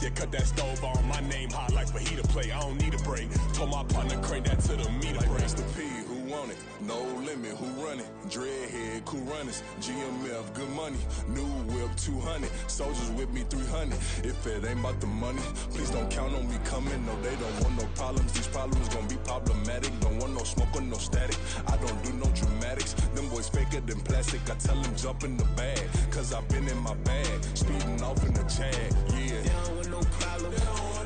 Yeah, cut that stove on. My name hot like fajita plate. I don't need a break. Told my partner crank that to the meter break. Mr. P, who want it? No limit, who run it? Dreadhead, cool runners. GMF, good money. New whip, 200. Soldiers with me, 300. If it ain't about the money, please don't count on me coming. No, they don't want no problems. These problems gonna be problematic. Don't want no smoke or no static. I don't do no dramatics. Them boys faker than plastic. I tell them jump in the bag, cause I've been in my bag. Speeding off in the Jag, yeah. They don't want no problems.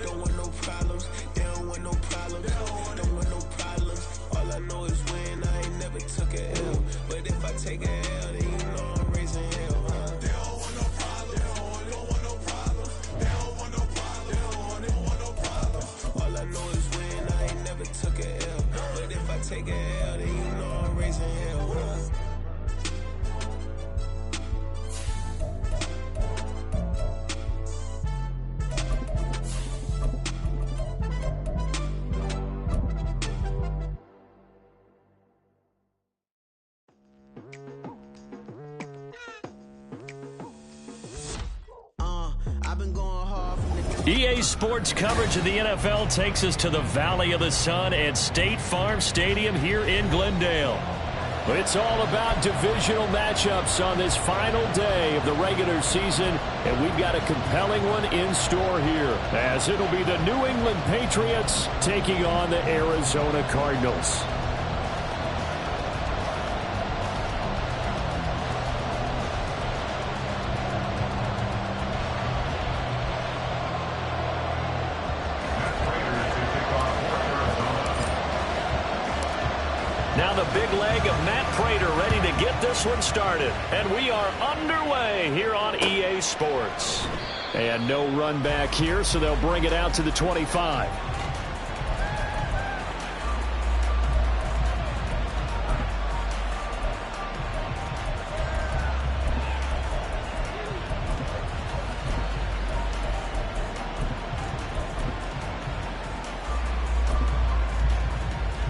Don't want no problems. They don't want no problems. Don't want no problems. All I know is win. I ain't never took a L. But if I take a L, then you know I'm raising hell, huh? They don't want no problems. They don't want no problems. They don't want no problems. They don't want no problems. All I know is win. I ain't never took a L. But if I take a L, then you know I'm raising hell, huh? EA Sports coverage of the NFL takes us to the Valley of the Sun at State Farm Stadium here in Glendale. It's all about divisional matchups on this final day of the regular season, and we've got a compelling one in store here, as it'll be the New England Patriots taking on the Arizona Cardinals. Now the big leg of Matt Prater ready to get this one started. And we are underway here on EA Sports. And no run back here, so they'll bring it out to the 25.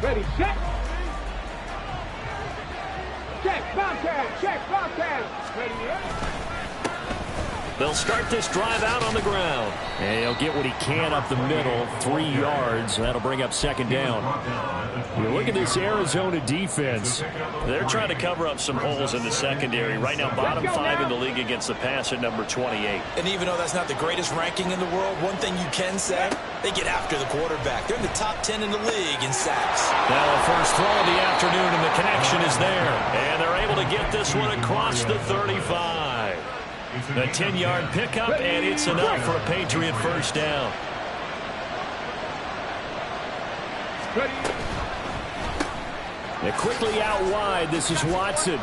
Ready, set. Check, Bobcat, check, Bobcat. Ready, They'll start this drive out on the ground. And he'll get what he can up the middle, 3 yards. That'll bring up second down. You look at this Arizona defense. They're trying to cover up some holes in the secondary. Right now, bottom 5 in the league against the pass at number 28. And even though that's not the greatest ranking in the world, one thing you can say, they get after the quarterback. They're in the top 10 in the league in sacks. Now a first throw of the afternoon, and the connection is there. And they're able to get this one across the 35. The 10-yard pickup, and it's enough for a Patriot first down. They're quickly out wide. This is Watson.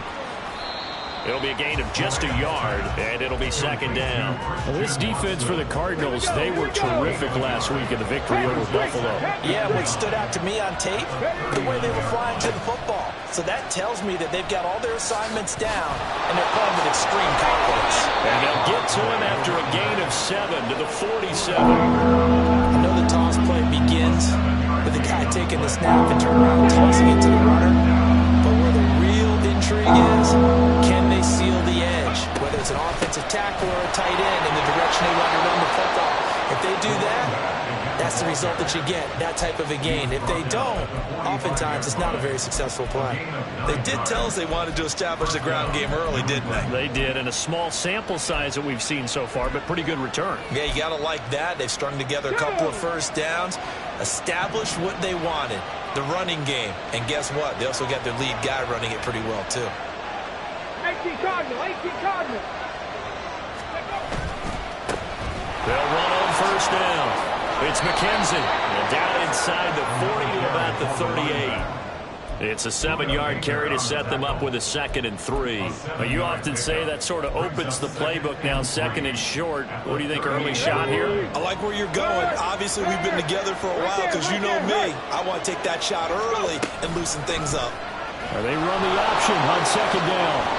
It'll be a gain of just a yard, and it'll be second down. Well, this defense for the Cardinals, they were terrific last week in the victory over Buffalo. Yeah, what stood out to me on tape, the way they were flying to the football. So that tells me that they've got all their assignments down, and they're playing with extreme confidence. And they'll get to him after a gain of 7 to the 47. I know the toss play begins with the guy taking the snap and turning around and tossing it to the runner. But where the real intrigue is, can they seal the edge? Whether it's an offensive tackle or a tight end in the direction they want to run the football. If they do that, that's the result that you get, that type of a gain. If they don't, oftentimes it's not a very successful play. They did tell us they wanted to establish the ground game early, didn't they? They did, and a small sample size that we've seen so far, but pretty good return. Yeah, you got to like that. They've strung together a couple of first downs, established what they wanted, the running game. And guess what? They also got their lead guy running it pretty well, too. 18 Cardinal, 18 Cardinal. They'll run on first down. It's McKenzie, and down inside the 40 to about the 38. It's a 7-yard carry to set them up with a 2nd and 3. But you often say that sort of opens the playbook now, 2nd and short. What do you think, early shot here? I like where you're going. Obviously, we've been together for a while because you know me. I want to take that shot early and loosen things up. They run the option on 2nd down.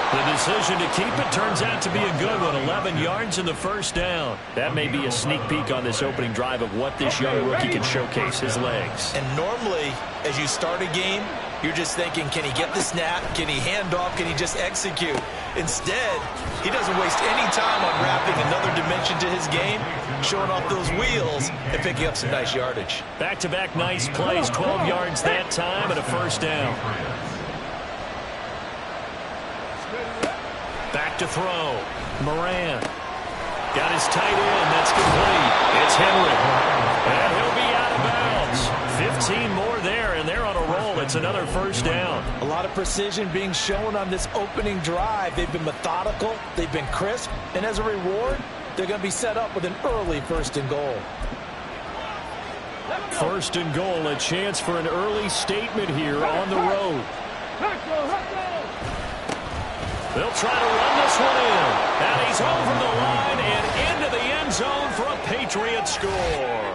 The decision to keep it turns out to be a good one. 11 yards in the first down. That may be a sneak peek on this opening drive of what this young rookie can showcase, his legs. And normally, as you start a game, you're just thinking, can he get the snap? Can he hand off? Can he just execute? Instead, he doesn't waste any time unwrapping another dimension to his his game, showing off those wheels and picking up some nice yardage. Back-to-back nice plays, 12 yards that time and a first down. Back to throw. Moran. Got his tight end. That's complete. It's Henry. And he'll be out of bounds. 15 more there, and they're on a roll. It's another first down. A lot of precision being shown on this opening drive. They've been methodical. They've been crisp. And as a reward, they're going to be set up with an early first and goal. First and goal, a chance for an early statement here on the road. They'll try to run this one in. And he's over the line and into the end zone for a Patriot score.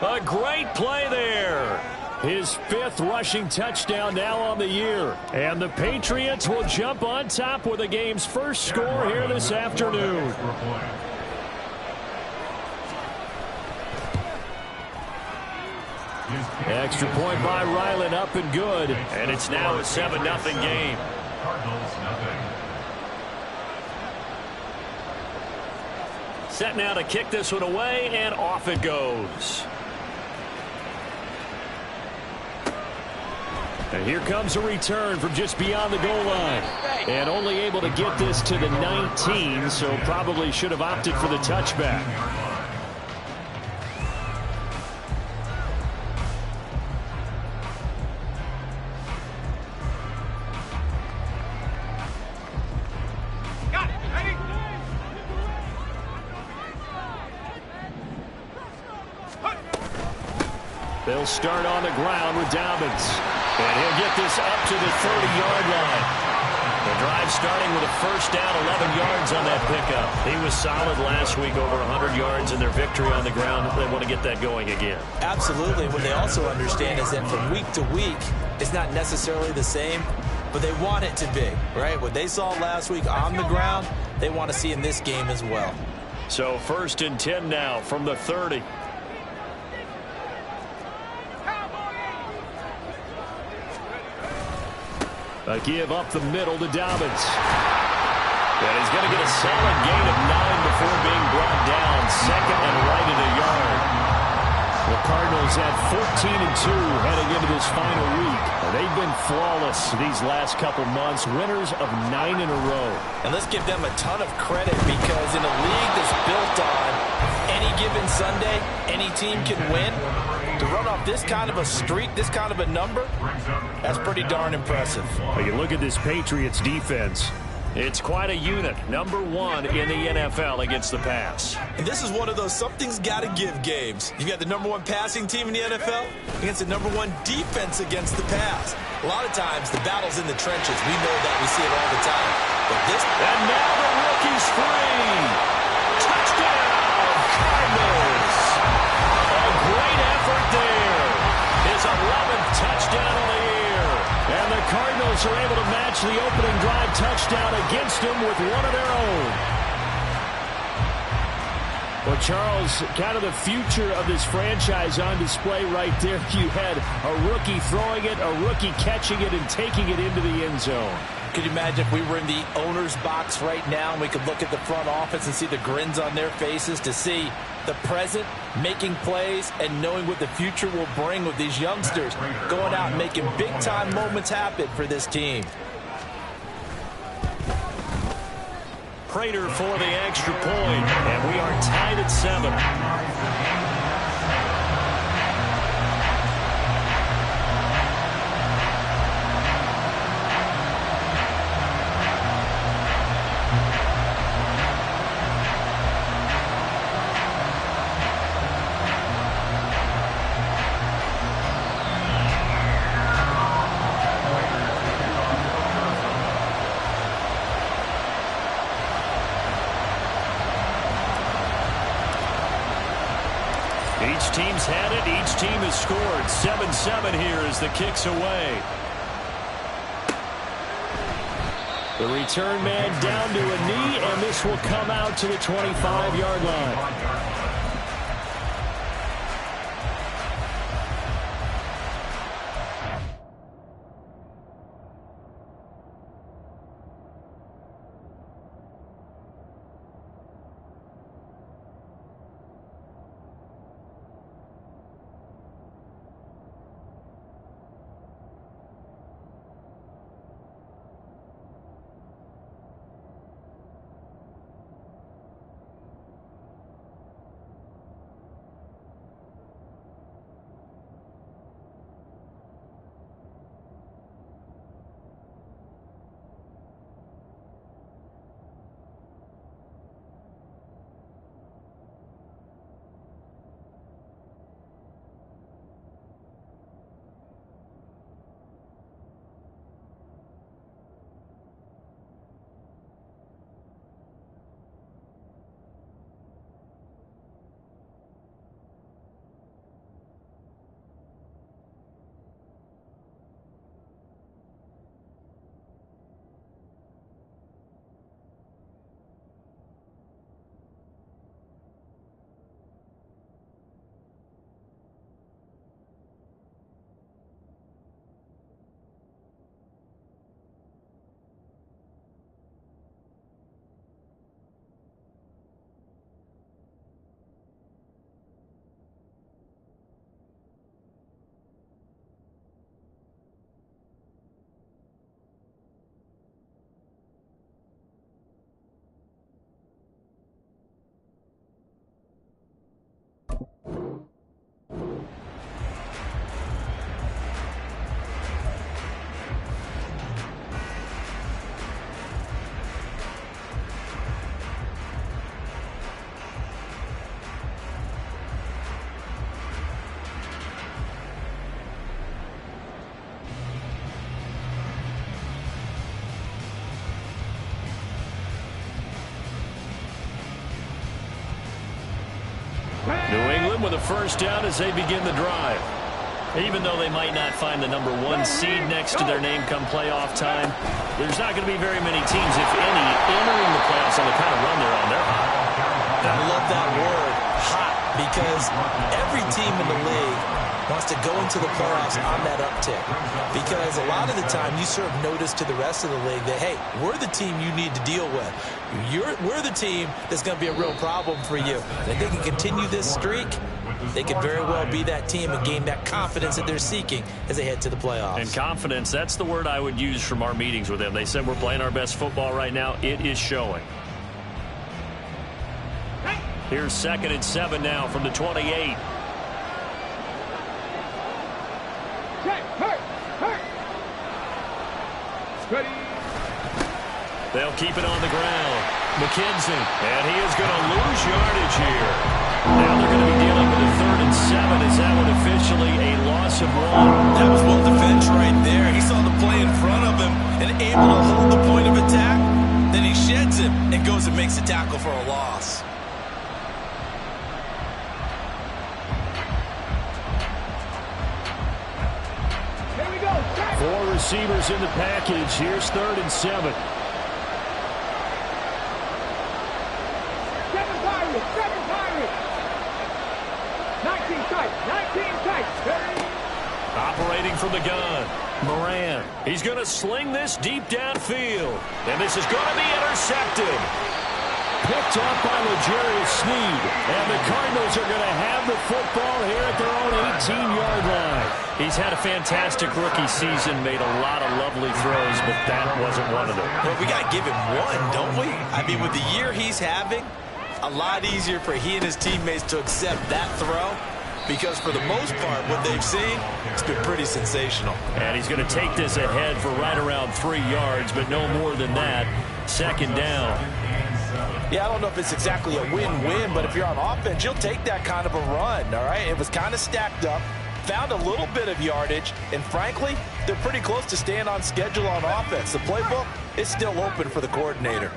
A great play there. His 5th rushing touchdown now on the year. And the Patriots will jump on top with the game's first score here this afternoon. Extra point by Ryland, up and good. And it's now a 7-0 game. Set now to kick this one away, and off it goes. And here comes a return from just beyond the goal line. And only able to get this to the 19, so probably should have opted for the touchback. They'll start on the ground with Dobbins. And he'll get this up to the 30-yard line. The drive starting with a first down, 11 yards on that pickup. He was solid last week, over 100 yards in their victory on the ground. They want to get that going again. Absolutely. What they also understand is that from week to week, it's not necessarily the same, but they want it to be, right? What they saw last week on the ground, they want to see in this game as well. So 1st and 10 now from the 30. A give up the middle to Dobbins. And he's going to get a solid gain of 9 before being brought down. 2nd and right at a yard. The Cardinals at 14-2 heading into this final week. They've been flawless these last couple months. Winners of 9 in a row. And let's give them a ton of credit, because in a league that's built on any given Sunday, any team can win. To run off this kind of a streak, this kind of a number, that's pretty darn impressive. Well, you look at this Patriots defense. It's quite a unit. Number 1 in the NFL against the pass. And this is one of those something's got to give games. You got the number 1 passing team in the NFL against the number 1 defense against the pass. A lot of times the battle's in the trenches. We know that. We see it all the time. But this... And now the rookie's free. Touchdown, Cardinals. A great effort there. His 11th touchdown of the year. And the Cardinals are able to match the opening drive touchdown against him with one of their own. Well, Charles, kind of the future of this franchise on display right there. You had a rookie throwing it, a rookie catching it, and taking it into the end zone. Could you imagine if we were in the owner's box right now and we could look at the front office and see the grins on their faces, to see the present making plays and knowing what the future will bring with these youngsters going out and making big-time moments happen for this team. Prater for the extra point, and we are tied at 7. Each team's had it. Each team has scored. 7-7 here as the kick's away. The return man down to a knee, and this will come out to the 25-yard line. New England with a first down as they begin the drive. Even though they might not find the #1 seed next to their name come playoff time, there's not going to be very many teams, if any, entering the playoffs on the kind of run they're on. They're hot. I love that word, hot, because every team in the league wants to go into the playoffs on that uptick. Because a lot of the time you serve notice to the rest of the league that, hey, we're the team you need to deal with. We're the team that's going to be a real problem for you. And if they can continue this streak, they could very well be that team and gain that confidence that they're seeking as they head to the playoffs. And confidence, that's the word I would use from our meetings with them. They said we're playing our best football right now. It is showing. Here's 2nd and 7 now from the 28. They'll keep it on the ground. McKenzie, and he is going to lose yardage here. Now they're going to be dealing with a 3rd and 7. Is that one officially a loss of 1? That was well defense right there. He saw the play in front of him and able to hold the point of attack. Then he sheds him and goes and makes a tackle for a loss. Here we go. 4 receivers in the package. Here's 3rd and 7. Operating from the gun, Moran. He's going to sling this deep downfield. And this is going to be intercepted. Picked up by L'Jarius Sneed. And the Cardinals are going to have the football here at their own 18-yard line. He's had a fantastic rookie season, made a lot of lovely throws, but that wasn't one of them. Well, we got to give him one, don't we? I mean, with the year he's having, a lot easier for he and his teammates to accept that throw. Because for the most part, what they've seen, it's been pretty sensational. And he's going to take this ahead for right around 3 yards, but no more than that. 2nd down. Yeah, I don't know if it's exactly a win-win, but if you're on offense, you'll take that kind of a run, all right? It was kind of stacked up, found a little bit of yardage, and frankly, they're pretty close to staying on schedule on offense. The playbook is still open for the coordinator.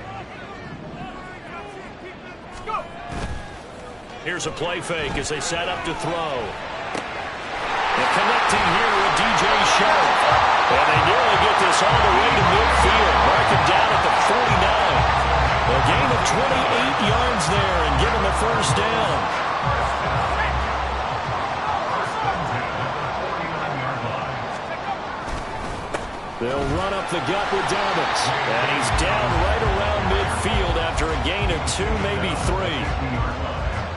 Here's a play fake as they set up to throw. And connecting here with DJ Sharp. And they nearly get this all the way to midfield. Mark him down at the 49. A gain of 28 yards there and give him a first down. They'll run up the gut with Dobbins. And he's down right around midfield after a gain of 2, maybe 3.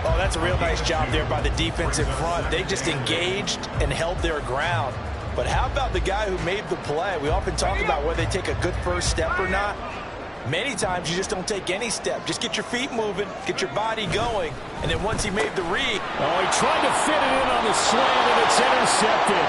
Oh, that's a real nice job there by the defensive front. They just engaged and held their ground. But how about the guy who made the play? We often talk about whether they take a good first step or not. Many times you just don't take any step. Just get your feet moving, get your body going, and then once he made the read. Oh, he tried to fit it in on the slant, and it's intercepted.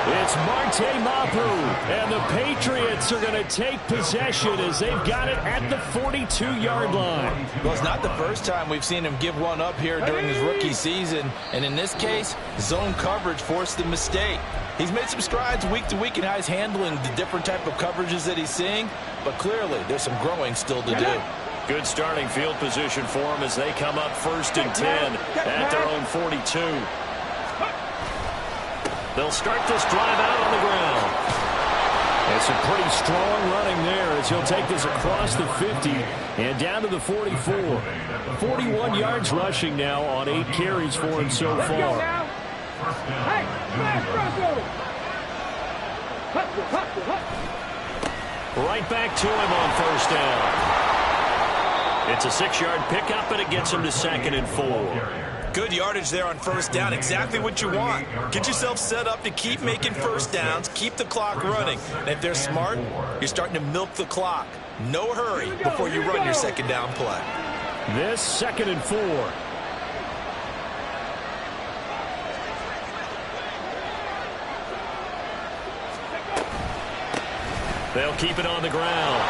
It's Marte Mapu, and the Patriots are going to take possession as they've got it at the 42-yard line. Well, it's not the first time we've seen him give one up here during his rookie season, and in this case, zone coverage forced the mistake. He's made some strides week to week in how he's handling the different type of coverages that he's seeing, but clearly there's some growing still to do. Good starting field position for them as they come up 1st and 10 at their own 42. They'll start this drive out on the ground. It's a pretty strong running there as he'll take this across the 50 and down to the 44. 41 yards rushing now on 8 carries for him so far. Hey, smash Russell! Right back to him on 1st down. It's a 6-yard pickup, and it gets him to 2nd and 4. Good yardage there on 1st down. Exactly what you want. Get yourself set up to keep making 1st downs, keep the clock running. And if they're smart, you're starting to milk the clock. No hurry before you run your 2nd down play. This 2nd and 4. They'll keep it on the ground.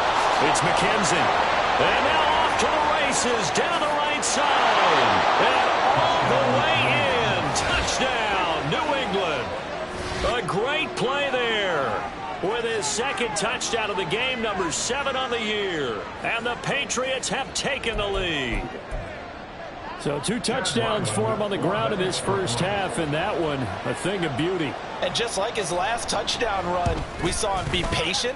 It's McKenzie. And now off to the races down the right side. And all the way in. Touchdown, New England. A great play there. With his 2nd touchdown of the game, number 7 on the year. And the Patriots have taken the lead. So 2 touchdowns for him on the ground in this first half, and that one a thing of beauty. And just like his last touchdown run, we saw him be patient.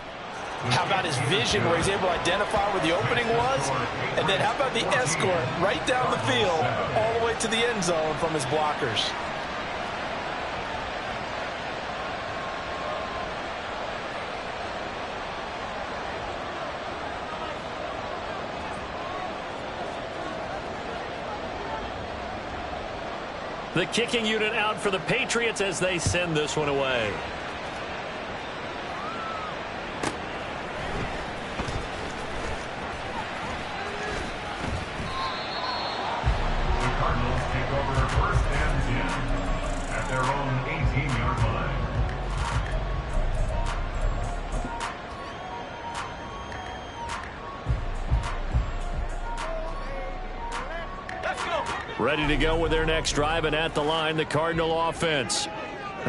How about his vision where he's able to identify where the opening was? And then how about the escort right down the field all the way to the end zone from his blockers? The kicking unit out for the Patriots as they send this one away. The Cardinals take over 1st and 10 at their own 18-yard line. Ready to go with their next drive, and at the line, the Cardinal offense.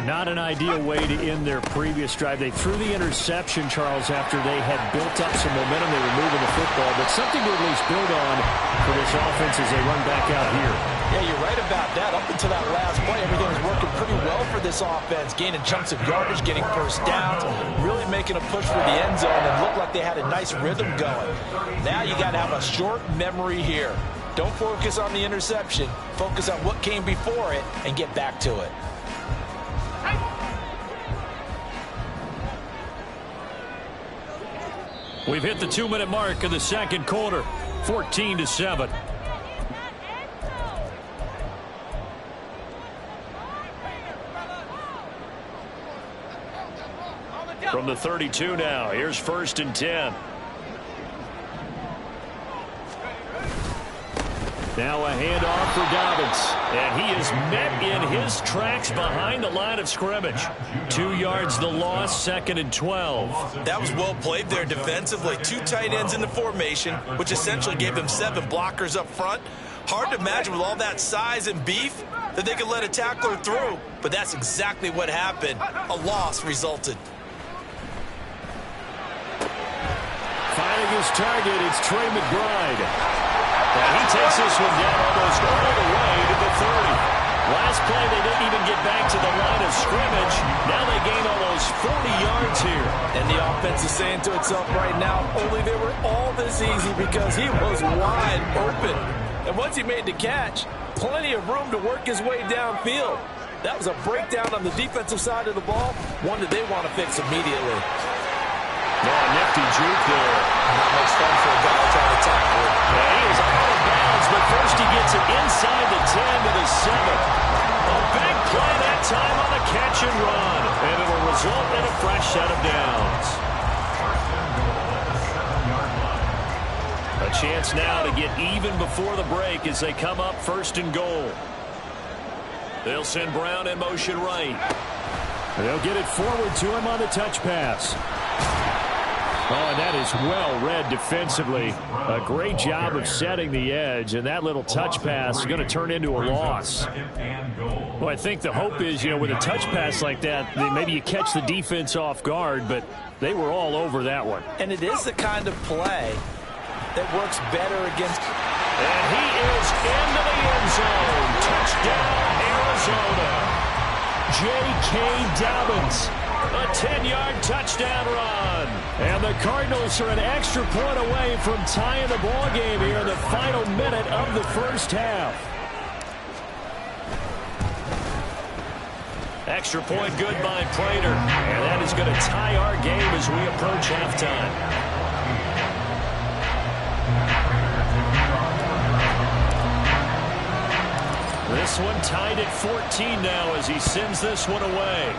Not an ideal way to end their previous drive. They threw the interception, Charles, after they had built up some momentum. They were moving the football, but something to at least build on for this offense as they run back out here. Yeah, you're right about that. Up until that last play, everything was working pretty well for this offense. Gaining chunks of yardage, getting first downs, really making a push for the end zone, and looked like they had a nice rhythm going. Now you got to have a short memory here. Don't focus on the interception. Focus on what came before it and get back to it. We've hit the 2-minute mark of the second quarter, 14-7. From the 32 now, here's 1st and 10. Now a handoff for Dobbins, and he is met in his tracks behind the line of scrimmage. 2 yards the loss, 2nd and 12. That was well played there defensively. 2 tight ends in the formation, which essentially gave them 7 blockers up front. Hard to imagine with all that size and beef that they could let a tackler through, but that's exactly what happened. A loss resulted. Finding his target, it's Trey McBride. And he takes this one down almost all the way to the 30. Last play, they didn't even get back to the line of scrimmage. Now they gain almost 40 yards here. And the offense is saying to itself right now, only they were all this easy because he was wide open. And once he made the catch, plenty of room to work his way downfield. That was a breakdown on the defensive side of the ball, one that they want to fix immediately. Oh, nifty juke there. Not much fun for a guy trying to tackle it. Yeah, he is out of bounds, but first he gets it inside the 10 to the 7. A big play that time on the catch and run. And it will result in a fresh set of downs. A chance now to get even before the break as they come up 1st and goal. They'll send Brown in motion right. They'll get it forward to him on the touch pass. Oh, and that is well read defensively. A great job of setting the edge, and that little touch pass is going to turn into a loss. Well, I think the hope is, with a touch pass like that, maybe you catch the defense off guard, but they were all over that one. And it is the kind of play that works better against. And he is into the end zone. Touchdown, Arizona. J.K. Dobbins. A 10-yard touchdown run. And the Cardinals are an extra point away from tying the ball game here in the final minute of the first half. Extra point good by Prater. And that is going to tie our game as we approach halftime. This one tied at 14 now as he sends this one away.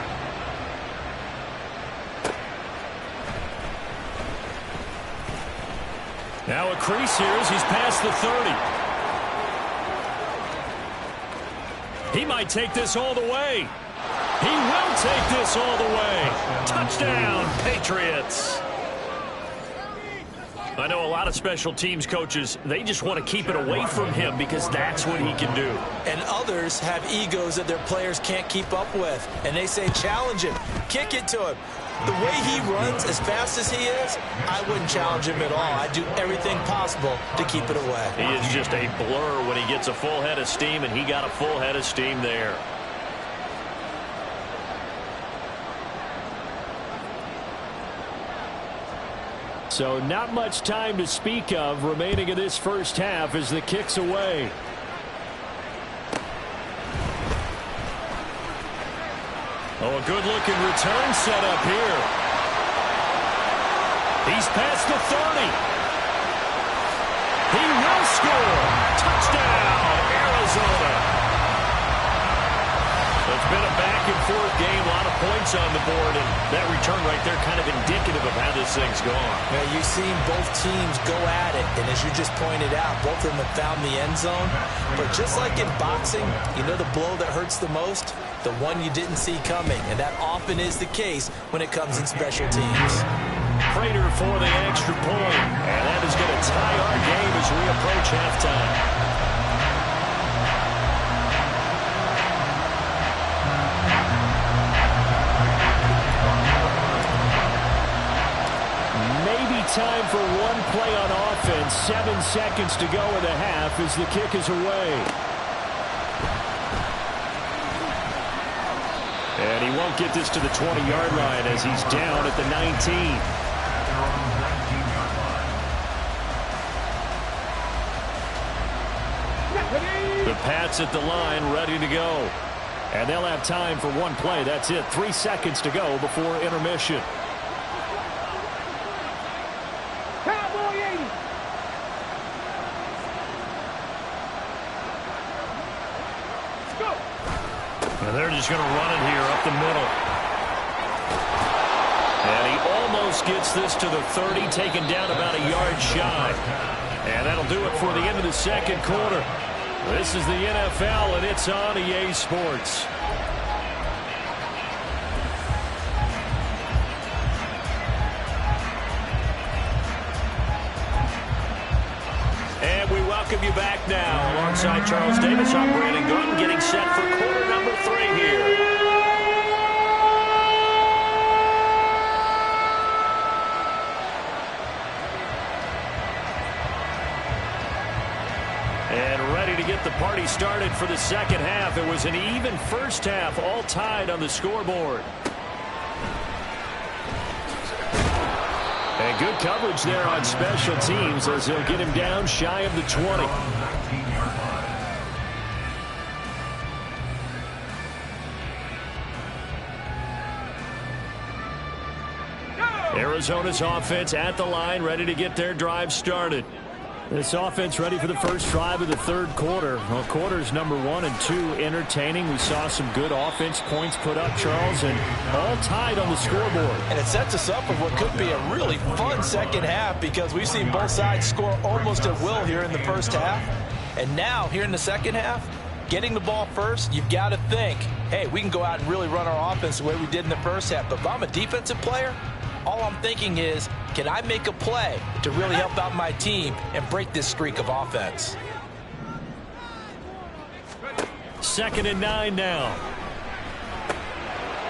Now a crease here as he's past the 30. He might take this all the way. He will take this all the way. Touchdown, Patriots. I know a lot of special teams coaches, they just want to keep it away from him because that's what he can do. And others have egos that their players can't keep up with. And they say challenge him, kick it to him. The way he runs as fast as he is, I wouldn't challenge him at all. I'd do everything possible to keep it away. He is just a blur when he gets a full head of steam, and he got a full head of steam there. So not much time to speak of remaining in this first half as the kick's away. Oh, a good-looking return set up here. He's past the 30. He will score. Touchdown, Arizona. It's been a back-and-forth game, a lot of points on the board, and that return right there kind of indicative of how this thing's gone. Now, you've seen both teams go at it, and as you just pointed out, both of them have found the end zone. But just like in boxing, you know the blow that hurts the most? The one you didn't see coming, and that often is the case when it comes in special teams. Prater for the extra point, and that is going to tie our game as we approach halftime. Time for one play on offense. 7 seconds to go in the half as the kick is away. And he won't get this to the 20-yard line as he's down at the 19. The Pats at the line ready to go. And they'll have time for one play. That's it. 3 seconds to go before intermission. And they're just going to run it here up the middle. And he almost gets this to the 30, taken down about a yard shy. And that'll do it for the end of the second quarter. This is the NFL, and it's on EA Sports. And we welcome you back now. Alongside Charles Davis, I'm Brandon Gunn, getting set for quarter number 3 here. And ready to get the party started for the second half. It was an even first half, all tied on the scoreboard. And good coverage there on special teams as they'll get him down shy of the 20. Arizona's offense at the line, ready to get their drive started. This offense ready for the first drive of the third quarter. Well, quarters number 1 and 2 entertaining. We saw some good offense points put up, Charles, and all tied on the scoreboard. And it sets us up for what could be a really fun second half because we've seen both sides score almost at will here in the first half. And now, here in the second half, getting the ball first, you've got to think, hey, we can go out and really run our offense the way we did in the first half. But if I'm a defensive player, all I'm thinking is, can I make a play to really help out my team and break this streak of offense? 2nd and 9 now.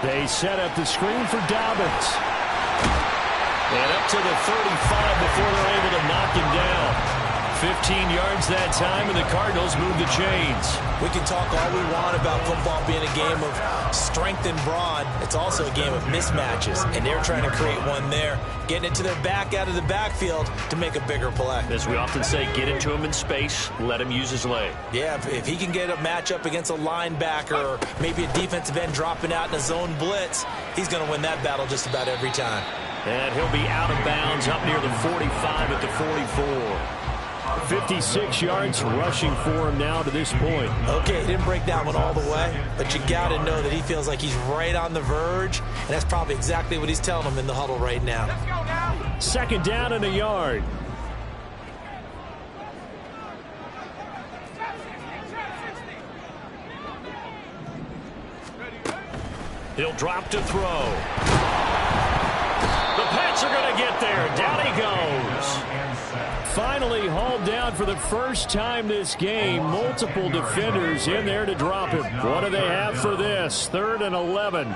They set up the screen for Dobbins. And up to the 35 before they're able to knock him down. 15 yards that time, and the Cardinals move the chains. We can talk all we want about football being a game of strength and brawn. It's also a game of mismatches, and they're trying to create one there, getting it to their back out of the backfield to make a bigger play. As we often say, get it to him in space, let him use his leg. Yeah, if he can get a matchup against a linebacker or maybe a defensive end dropping out in a zone blitz, he's going to win that battle just about every time. And he'll be out of bounds up near the 45 at the 44. 56 yards rushing for him now to this point. Okay, he didn't break that one all the way, but you got to know that he feels like he's right on the verge, and that's probably exactly what he's telling them in the huddle right now. 2nd down and a yard. He'll drop to throw. The Pats are going to get there. Down he goes. Finally hauled down for the first time this game. Multiple defenders in there to drop him. What do they have for this? 3rd and 11.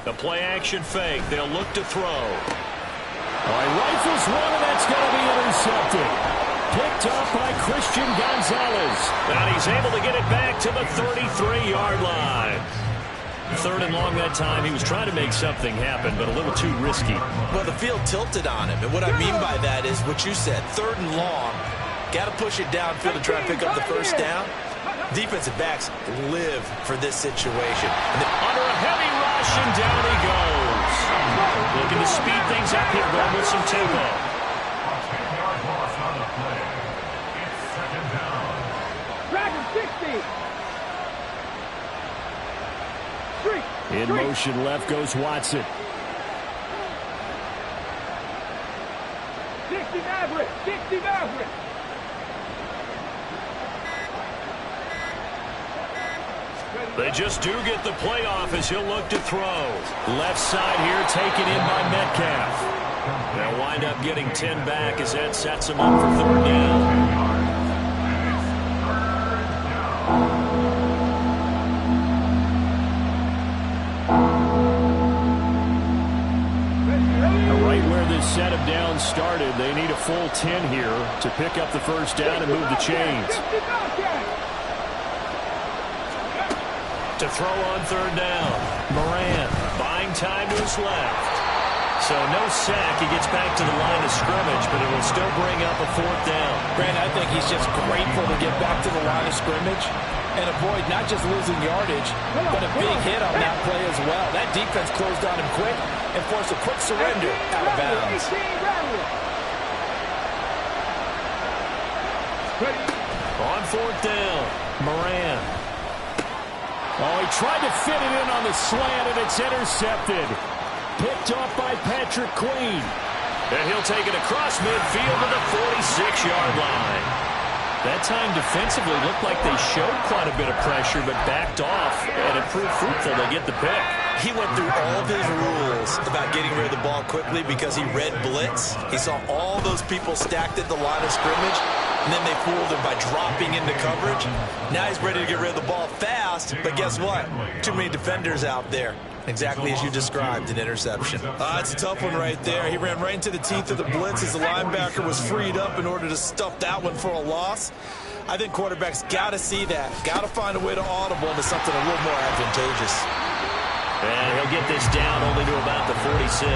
The play-action fake. They'll look to throw. All right, rifles one, and that's going to be intercepted. Picked up by Christian Gonzalez. And he's able to get it back to the 33-yard line. 3rd and long that time. He was trying to make something happen, but a little too risky. Well, the field tilted on him. And what I mean by that is what you said. 3rd and long. Got to push it downfield to try and pick up the first down. Defensive backs live for this situation. And under a heavy rush, and down he goes. Looking to speed things up here, going with some tempo. A 10-yard loss on the play. It's 2nd down. Dragon 60. In motion left goes Watson. 60 Maverick. 60 Maverick. They just do get the playoff as he'll look to throw. Left side here taken in by Metcalf. They'll wind up getting 10 back as that sets them up for 3rd down. Right where this set of downs started, they need a full 10 here to pick up the first down and move the chains. To throw on 3rd down. Moran buying time to his left. So no sack. He gets back to the line of scrimmage, but it will still bring up a 4th down. Grant, I think he's just grateful to get back to the line of scrimmage and avoid not just losing yardage, but a big hit on that play as well. That defense closed on him quick and forced a quick surrender out of bounds. On 4th down, Moran. Oh, he tried to fit it in on the slant, and it's intercepted. Picked off by Patrick Queen. And he'll take it across midfield to the 46-yard line. That time defensively looked like they showed quite a bit of pressure, but backed off, and it proved fruitful to get the pick. He went through all of his rules about getting rid of the ball quickly because he read blitz. He saw all those people stacked at the line of scrimmage, and then they fooled him by dropping into coverage. Now he's ready to get rid of the ball fast, but guess what? Too many defenders out there. Exactly as you described, an interception. It's a tough one right there. He ran right into the teeth of the blitz as the linebacker was freed up in order to stuff that one for a loss. I think quarterbacks got to see that. Got to find a way to audible into something a little more advantageous. And he'll get this down only to about the 46.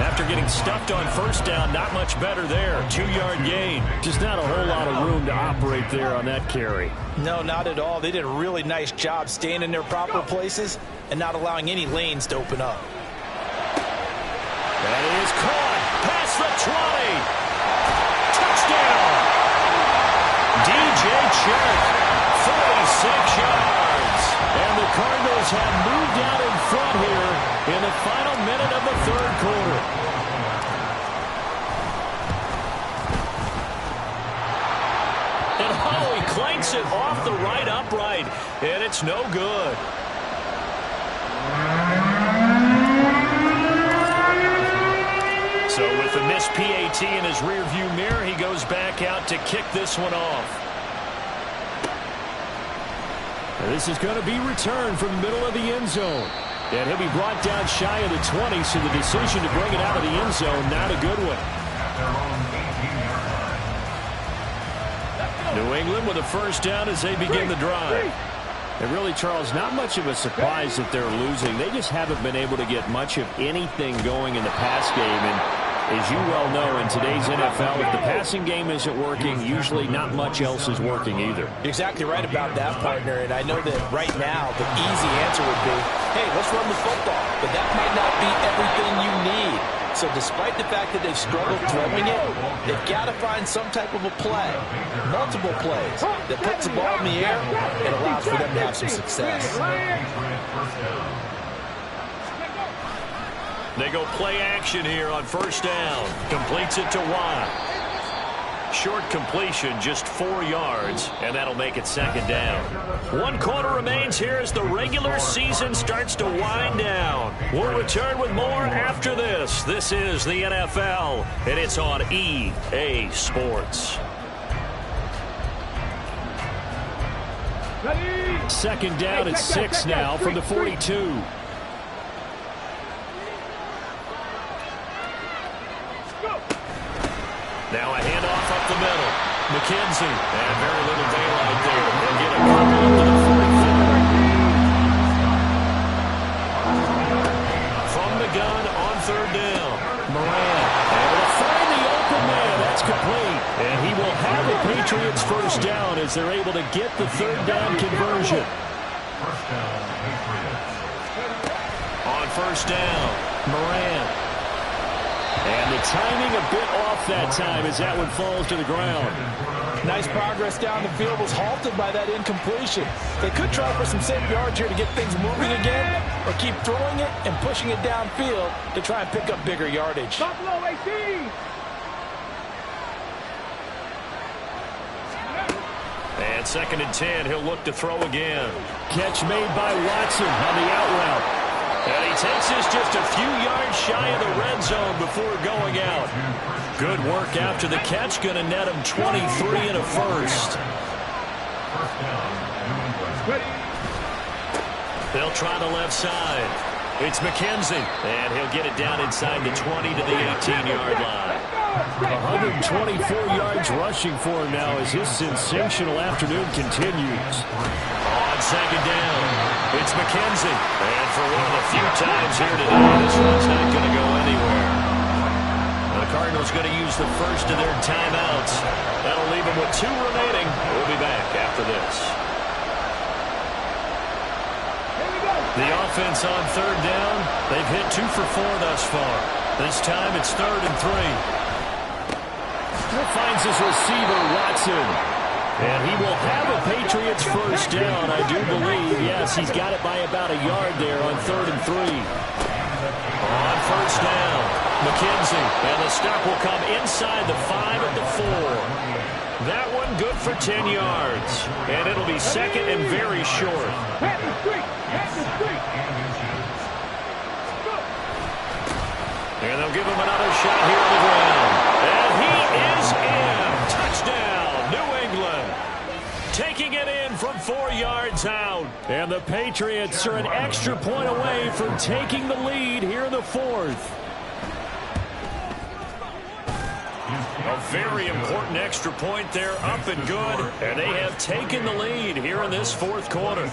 After getting stuffed on 1st down, not much better there. 2-yard gain. Just not a whole lot of room to operate there on that carry. No, not at all. They did a really nice job staying in their proper places and not allowing any lanes to open up. That is caught. Past the 20. Touchdown. DJ Chark, 46 yards. And the Cardinals have moved out in front here in the final minute of the 3rd quarter. And he clanks it off the right upright, and it's no good. So with the missed PAT in his rearview mirror, he goes back out to kick this one off. This is going to be returned from the middle of the end zone. And he'll be brought down shy of the 20, so the decision to bring it out of the end zone, not a good one. New England with a first down as they begin the drive. And really, Charles, not much of a surprise that they're losing. They just haven't been able to get much of anything going in the pass game. And as you well know, in today's NFL, if the passing game isn't working, usually not much else is working either. You're exactly right about that, partner. And I know that right now the easy answer would be, hey, let's run the football. But that might not be everything you need. So despite the fact that they've struggled throwing it, they've got to find some type of a play, multiple plays, that puts the ball in the air and allows for them to have some success. They go play action here on 1st down. Completes it to Watt. Short completion, just 4 yards, and that'll make it 2nd down. 1 quarter remains here as the regular season starts to wind down. We'll return with more after this. This is the NFL, and it's on EA Sports. 2nd down at 6 now from the 42. McKenzie. And very little daylight there. They'll get a couple into the 44. From the gun on third down. Moran able to find the open man. That's complete. And he will have a Patriots first down as they're able to get the third down conversion. First down, Patriots. On first down, Moran. And the timing a bit off that time as that one falls to the ground. Nice progress down the field, was halted by that incompletion. They could try for some safe yards here to get things moving again, or keep throwing it and pushing it downfield to try and pick up bigger yardage. Buffalo 18. And 2nd and 10, he'll look to throw again. Catch made by Watson on the out route. And he takes this just a few yards shy of the red zone before going out. Good work after the catch. Going to net him 23 and a first. They'll try the left side. It's McKenzie. And he'll get it down inside the 20 to the 18-yard line. 124 yards rushing for him now as his sensational afternoon continues. On 2nd down, it's McKenzie. And for one of the few times here today, this one's not going to go anywhere. The Cardinals going to use the first of their timeouts. That'll leave them with 2 remaining. We'll be back after this. The offense on third down, they've hit 2 for 4 thus far. This time it's 3rd and 3. Finds his receiver, Watson. And he will have a Patriots first down, I do believe. Yes, he's got it by about a yard there on 3rd and 3. On first down, McKenzie. And the stop will come inside the 5 at the 4. That one good for 10 yards. And it'll be 2nd and very short. And they'll give him another shot here on the ground. And he is in. Touchdown, New England. Taking it in from 4 yards out. And the Patriots are an extra point away from taking the lead here in the 4th. A very important extra point there, up and good. And they have taken the lead here in this 4th quarter.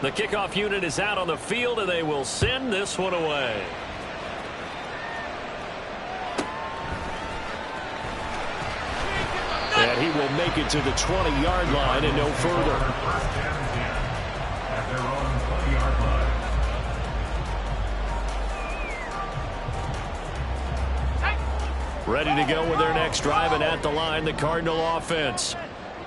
The kickoff unit is out on the field, and they will send this one away. And he will make it to the 20-yard line and no further. At their own 20-yard line. Ready to go with their next drive, and at the line, the Cardinal offense.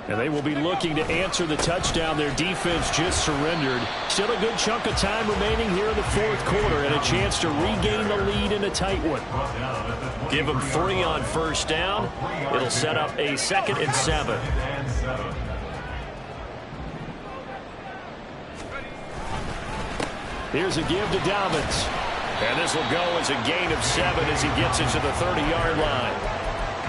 And they will be looking to answer the touchdown their defense just surrendered. Still a good chunk of time remaining here in the 4th quarter and a chance to regain the lead in a tight one. Give them 3 on first down. It'll set up a 2nd and 7. Here's a give to Dobbins. And this will go as a gain of 7 as he gets it to the 30-yard line.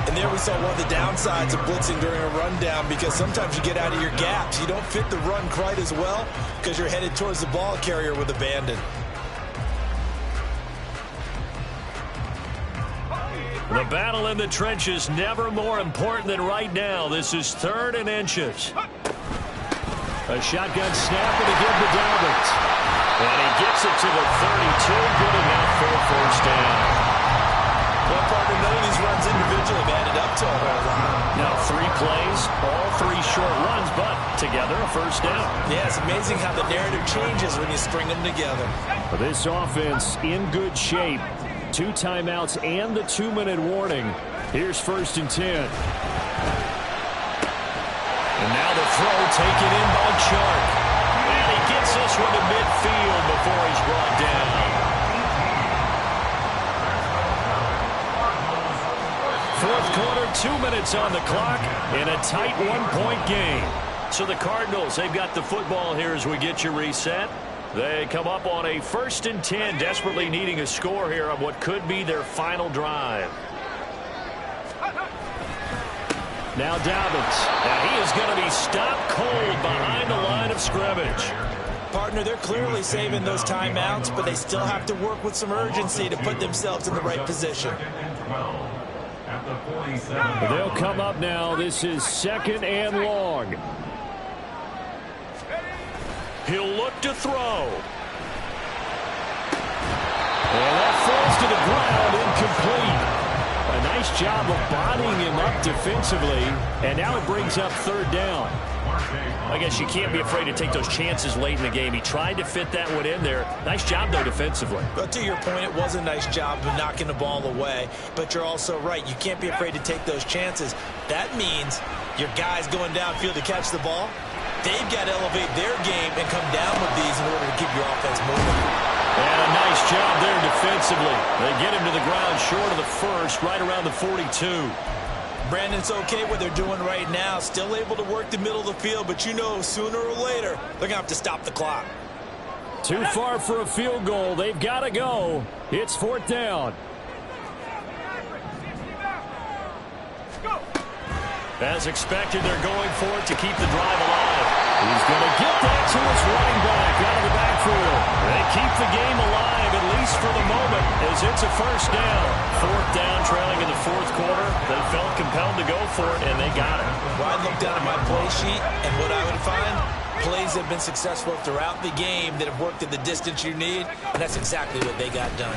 And there we saw one of the downsides of blitzing during a rundown, because sometimes you get out of your gaps. You don't fit the run quite as well because you're headed towards the ball carrier with abandon. The battle in the trenches never more important than right now. This is 3rd and inches. A shotgun snap and a give to Dobbins. And he gets it to the 32. Good enough for a first down. Well, partner, none of these runs individually have added up to a whole lot. Now 3 plays, all 3 short runs, but together a first down. Yeah, it's amazing how the narrative changes when you string them together. This offense in good shape. 2 timeouts and the 2-minute warning. Here's 1st and 10. And now the throw taken in by Chark. And he gets this one to midfield before he's brought down. 4th quarter, 2 minutes on the clock in a tight 1-point game. So the Cardinals, they've got the football here as we get you reset. They come up on a 1st and 10, desperately needing a score here on what could be their final drive. Now Dobbins. Now he is going to be stopped cold behind the line of scrimmage. Partner, they're clearly saving those timeouts, but they still have to work with some urgency to put themselves in the right position. At at the 47. They'll come up now. This is 2nd and long. He'll look to throw. And that falls to the ground, incomplete. A nice job of bodying him up defensively, and now it brings up 3rd down. I guess you can't be afraid to take those chances late in the game. He tried to fit that one in there. Nice job, though, defensively. But to your point, it was a nice job of knocking the ball away. But you're also right. You can't be afraid to take those chances. That means your guys going downfield to catch the ball, they've got to elevate their game and come down with these in order to keep your offense moving. And a nice job there defensively. They get him to the ground short of the 1st, right around the 42. Brandon, it's okay what they're doing right now. Still able to work the middle of the field, but you know sooner or later they're going to have to stop the clock. Too far for a field goal. They've got to go. It's 4th down. As expected, they're going for it to keep the drive alive. He's going to get that to his running back out of the backfield. They keep the game alive, at least for the moment, as it's a 1st down. 4th down, trailing in the 4th quarter. They felt compelled to go for it, and they got it. Well, I look down at my play sheet, and what I would find, plays have been successful throughout the game that have worked at the distance you need, and that's exactly what they got done.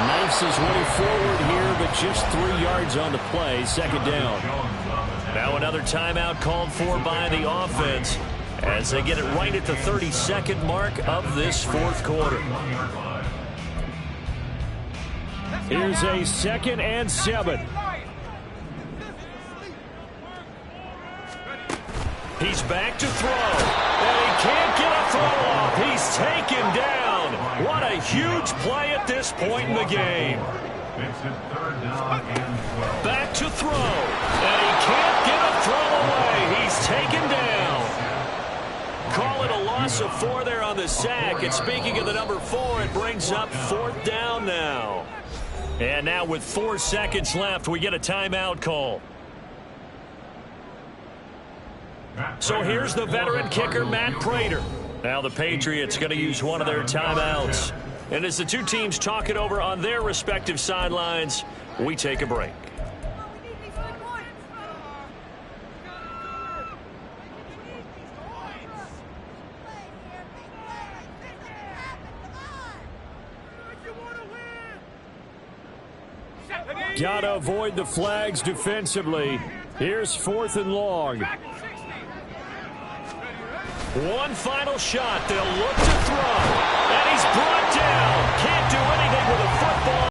Knifes his way forward here, but just 3 yards on the play. 2nd down. Now another timeout called for by the offense as they get it right at the 32nd mark of this 4th quarter. Here's a 2nd and 7. He's back to throw, and he can't get a throw off. He's taken down. What a huge play at this point in the game. Back to throw, and he can't get a throw away. He's taken down. Call it a loss of 4 there on the sack. And speaking of the number 4, it brings up 4th down now. And now with 4 seconds left, we get a timeout call. So here's the veteran kicker, Matt Prater. Now the Patriots going to use one of their timeouts. And as the two teams talk it over on their respective sidelines, we take a break. Gotta avoid the flags defensively. Here's 4th and long. One final shot. They'll look to throw. And he's brought down. Can't do anything with a football.